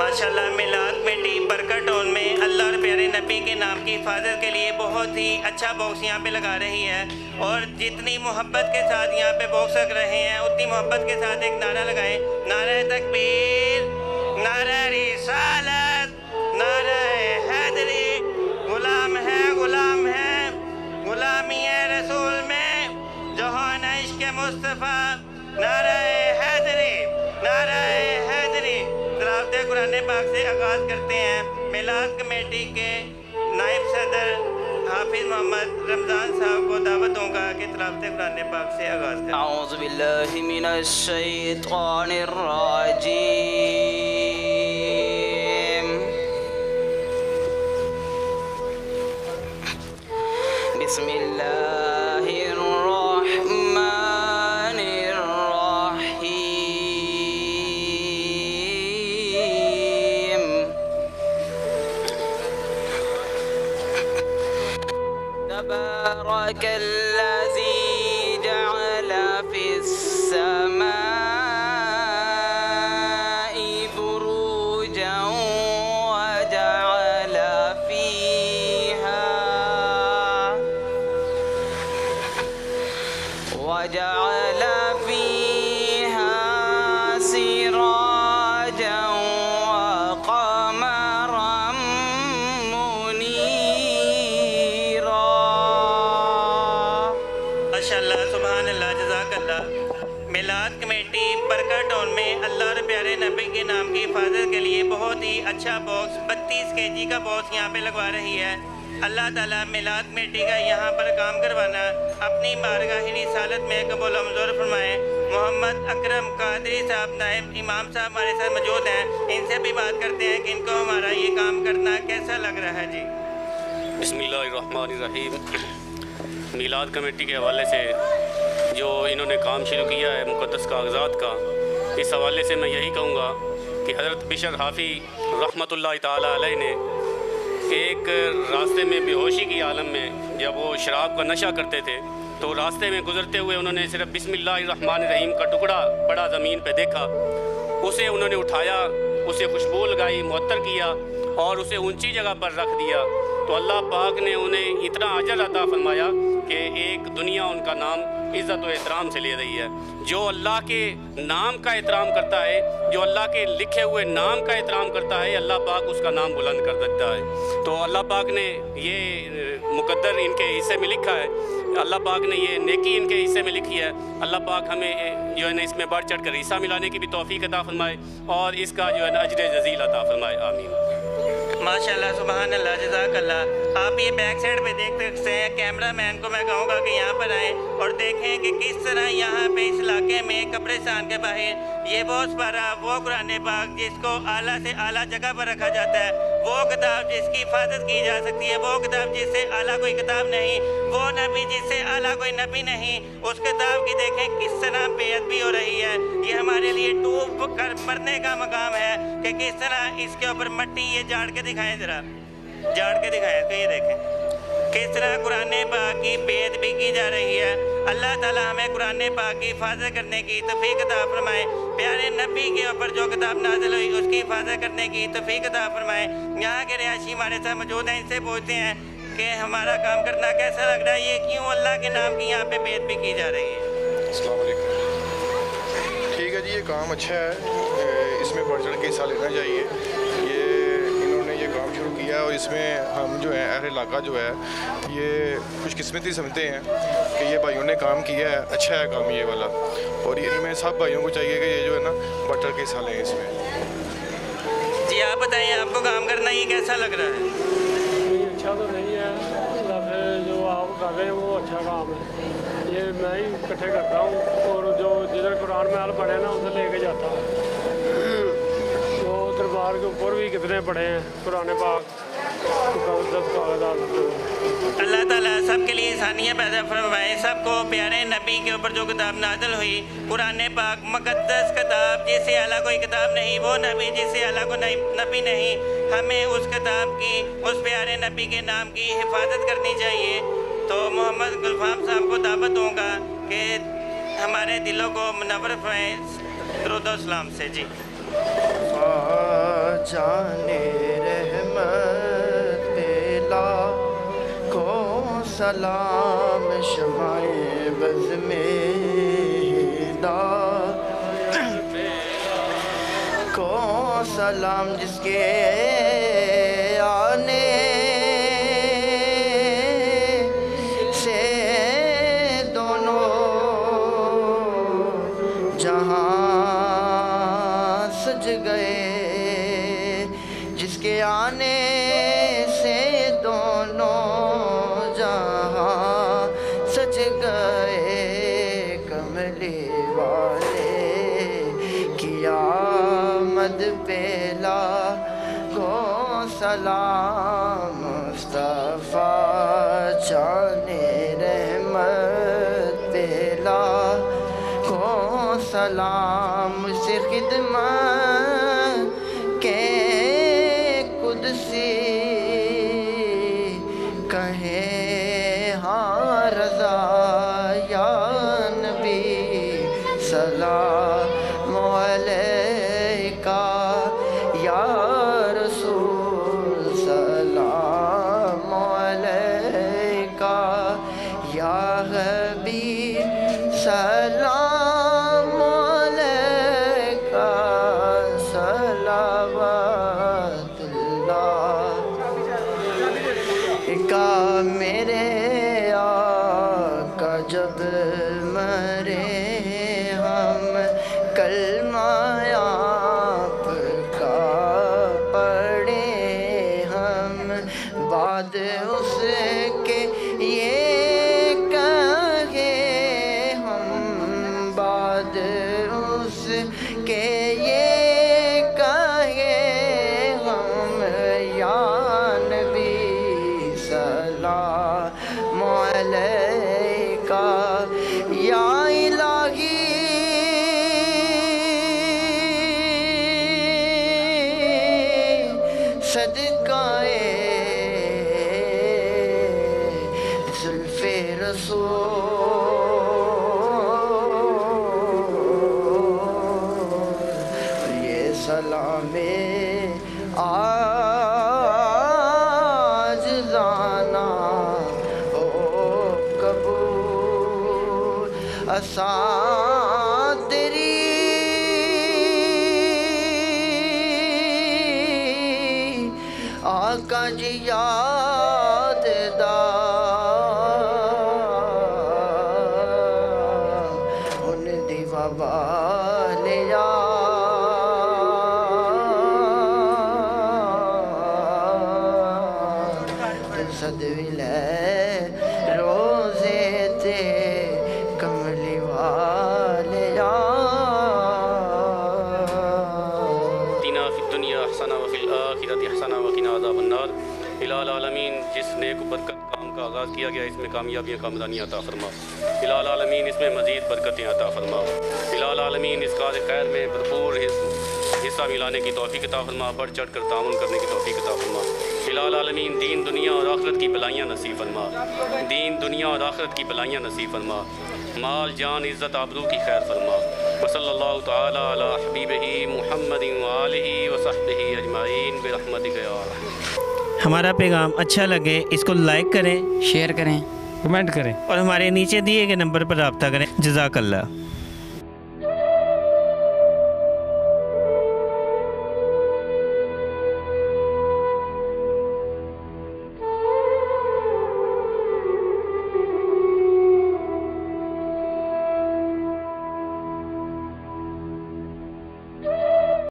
माशाल्लाह मिलाद मिट्टी बरकत टाउन में अल्लाह और प्यारे नबी के नाम की हिफाजत के लिए बहुत ही अच्छा बॉक्स यहाँ पे लगा रही है और जितनी मोहब्बत के साथ यहाँ पे बॉक्स रख रहे हैं उतनी मोहब्बत के साथ एक नारा लगाएं, नारा तकबीर, नारा रिसालत, नारा हैदरी, गुलाम है गुलामी है रसूल में जहान इश्क मुस्तफ़ा, नारा हैदरी, नारा हैदरी। तिलावत कुरान पाक से आगाज़ करते हैं। मिलाद कमेटी के नायब सदर हाफिज़ मोहम्मद रमज़ान साहब को दावत दूंगा कि तिलावत कुरान पाक से आगाज़ करें। औज़ु बिल्लाहि मिनश शैतानिर राजीम। बिस्मिल्लाहिर रहमानिर रहीम। तबारकल्लज़ी जअल फिस समाई बुरूजन वजअल फीहा सिराजन वक़मरन मुनीरा। माशाअल्लाह, सुभान अल्लाह, जज़ाकल्लाह। मिलाद कमेटी बरकत टाउन में अल्लाह और प्यारे नबी के नाम की हिफाजत के लिए बहुत ही अच्छा बॉक्स 32 kg का बॉक्स यहाँ पे लगवा रही है। अल्लाह ताला मिलाद कमेटी का यहाँ पर काम करवाना अपनी बारगाह रिसालत में कबूल मंजूर फरमाए। मोहम्मद अकरम कादरी साहब नायब इमाम साहब हमारे साथ मौजूद हैं, इनसे भी बात करते हैं कि इनको हमारा ये काम करना कैसा लग रहा है। जी बिस्मिल्लाहिर्रहमानिर्रहीम। मिलाद कमेटी के हवाले से जो इन्होंने काम शुरू किया है मुक़द्दस कागज़ात का, इस हवाले से मैं यही कहूँगा कि हज़रत बिशर हाफ़ी रहमतुल्लाहि ताला अलैह ने एक रास्ते में बेहोशी की आलम में जब वो शराब का नशा करते थे तो रास्ते में गुज़रते हुए उन्होंने सिर्फ बिस्मिल्लाहिर्रहमानिर्रहीम का टुकड़ा पड़ा ज़मीन पे देखा, उसे उन्होंने उठाया, उसे खुशबू लगाई, मुअत्तर किया और उसे ऊंची जगह पर रख दिया। तो अल्लाह पाक ने उन्हें इतना अजर अता फरमाया कि एक दुनिया उनका नाम इज़्ज़त व एहतराम से ले रही है। जो अल्लाह के नाम का एहतराम करता है, जो अल्लाह के लिखे हुए नाम का एहतराम करता है, अल्लाह पाक उसका नाम बुलंद कर देता है। तो अल्लाह पाक ने ये मुकद्दर इनके हिस्से में लिखा है, अल्लाह पाक ने ये नेकी इनके हिस्से में लिखी है। अल्लाह पाक हमें जो है ना इसमें बढ़ चढ़ कर हिस्सा मिलाने की भी तौफीक अता फरमाए और इसका जो है ना अजर जज़ील अता फरमाए। आमीन। माशाल्लाह, सुभान अल्लाह, जज़ाकल्लाह। आप ये बैक साइड पे देख सकते हैं। कैमरा मैन को मैं कहूँगा कि यहाँ पर आएँ और देखें कि किस तरह यहाँ पे इस इलाके में कब्रिस्तान के बाहर ये बहुत सारा वो कुरान पाक जिसको आला से आला जगह पर रखा जाता है, वो किताब जिसकी हिफाजत की जा सकती है, वो किताब जिससे आला कोई किताब नहीं, वो नबी जिससे आला कोई नबी नहीं, उस किताब की देखें किस तरह बेअदबी हो रही है। ये हमारे लिए डूब कर मरने का मकाम है कि किस तरह इसके ऊपर मट्टी ये झाड़ के दिखाएं, ज़रा झाड़ के दिखाएं तो ये देखें किस तरह कुरान पाक की बेअदबी की जा रही है। अल्लाह ताला हमें कुरान पाक की हिफाजत करने की तौफीक अता फरमाए। प्यारे नबी के ऊपर जो किताब नाज़िल हुई उसकी हिफाजत करने की तौफीक अता फरमाए। यहाँ के रिहायशी हमारे साथ मौजूद हैं, इनसे पूछते हैं कि हमारा काम करना कैसा लग रहा है, ये क्यों अल्लाह के नाम की यहाँ पे बेअदबी की जा रही है। अस्सलाम वालेकुम। ठीक है जी, ये काम अच्छा है, इसमें बढ़ चढ़ के हिस्सा लेना चाहिए। ये इन्होंने ये काम शुरू किया और इसमें हम जो है अहले इलाका जो है ये खुशकिस्मती समझते हैं कि ये भाइयों ने काम किया है, अच्छा है काम ये वाला, और इनमें सब भाइयों को चाहिए कि ये जो है ना बढ़ चढ़ के हिस्सा लें इसमें। जी आप बताइए, आपको काम करना ये कैसा लग रहा है। अच्छा तो नहीं है, जो आप कर रहे हैं वो अच्छा काम है। ये मैं ही इकट्ठे करता हूँ और जो जिधर कुरान में हाल पढ़े ना उधर लेके जाता हूँ। तो दरबार के ऊपर भी कितने पढ़े हैं कुरान पाक। अल्लाह ताला सबके लिए इंसानियत पैदा फरमाए। सबको प्यारे नबी के ऊपर जो किताब नाज़िल हुई कुरान पाक मुक़द्दस किताब जिससे अला कोई किताब नहीं, वो नबी जिससे अला को नबी नहीं, हमें उस किताब की, उस प्यारे नबी के नाम की हिफाजत करनी चाहिए। तो मोहम्मद गुलफाम साहब को दावत दूँगा कि हमारे दिलों को मुनव्वर फरमाएं दरूद व सलाम से। जी जाने रहमत पे लाखों सलाम शमाए बज़ में हिदायत को सलाम जिसके आने से दोनों जहां सज गए, जिसके आने से दोनों जहां सज गए। कमले वाले की आमद पे लाखों सलाम, मुस्तफ़ा जाने रहमत पे लाखों सलाम। से खिदमत के कुदसी कहे हाँ रज़ा या नबी सलाम अलैका या रसूल सलाम अलैका या हबीब सलाम अलैका सलावतुल्लाह का। मेरे आका जब मरे हम कलमा आपका पढ़े हम, बाद उसके ये कहे हम, बाद उसके ये कहे हम या नबी सलाम अलैका या इलाही सदकाए ज़ुल्फ़े रसूल। ये सलामे आज जाना ओ कबूल असादरी आका जी याद उन दीवा वाले सदविले रोजे ते कमली वाले तीना फी दुनिया हसना व फिल आखिरति हसना व क़िना अज़ाबन्नार। इलाल आलमीन जिस नेक बरकत काम का आगाज़ किया गया इसमें कामयाबियाँ कामरानियाँ अता फरमा। इलाल आलमीन इसमें मज़ीद बरकतें अता फरमा। इलाल आलमीन इस कार खैर में भरपूर हिस्सा मिलाने की तौफीक अता फरमा, बढ़ चढ़ कर ताउन करने की तौफीक अता फरमा। इलाल आलमीन दीन दुनिया और आखिरत की भलाइयाँ नसीब फरमा, दीन दुनिया और आखिरत की भलाइयाँ नसीब फरमा, माल जान इज़्ज़त आबरू की खैर फरमा। वसल्लल्लाहु तआला अला हबीबिही मुहम्मदिन व आलिही व सहबिही अजमाइन बिरहमतिका या अरहम। हमारा पैगाम अच्छा लगे इसको लाइक करें, शेयर करें, कमेंट करें और हमारे नीचे दिए गए नंबर पर रब्ता करें। जज़ाकल्लाह।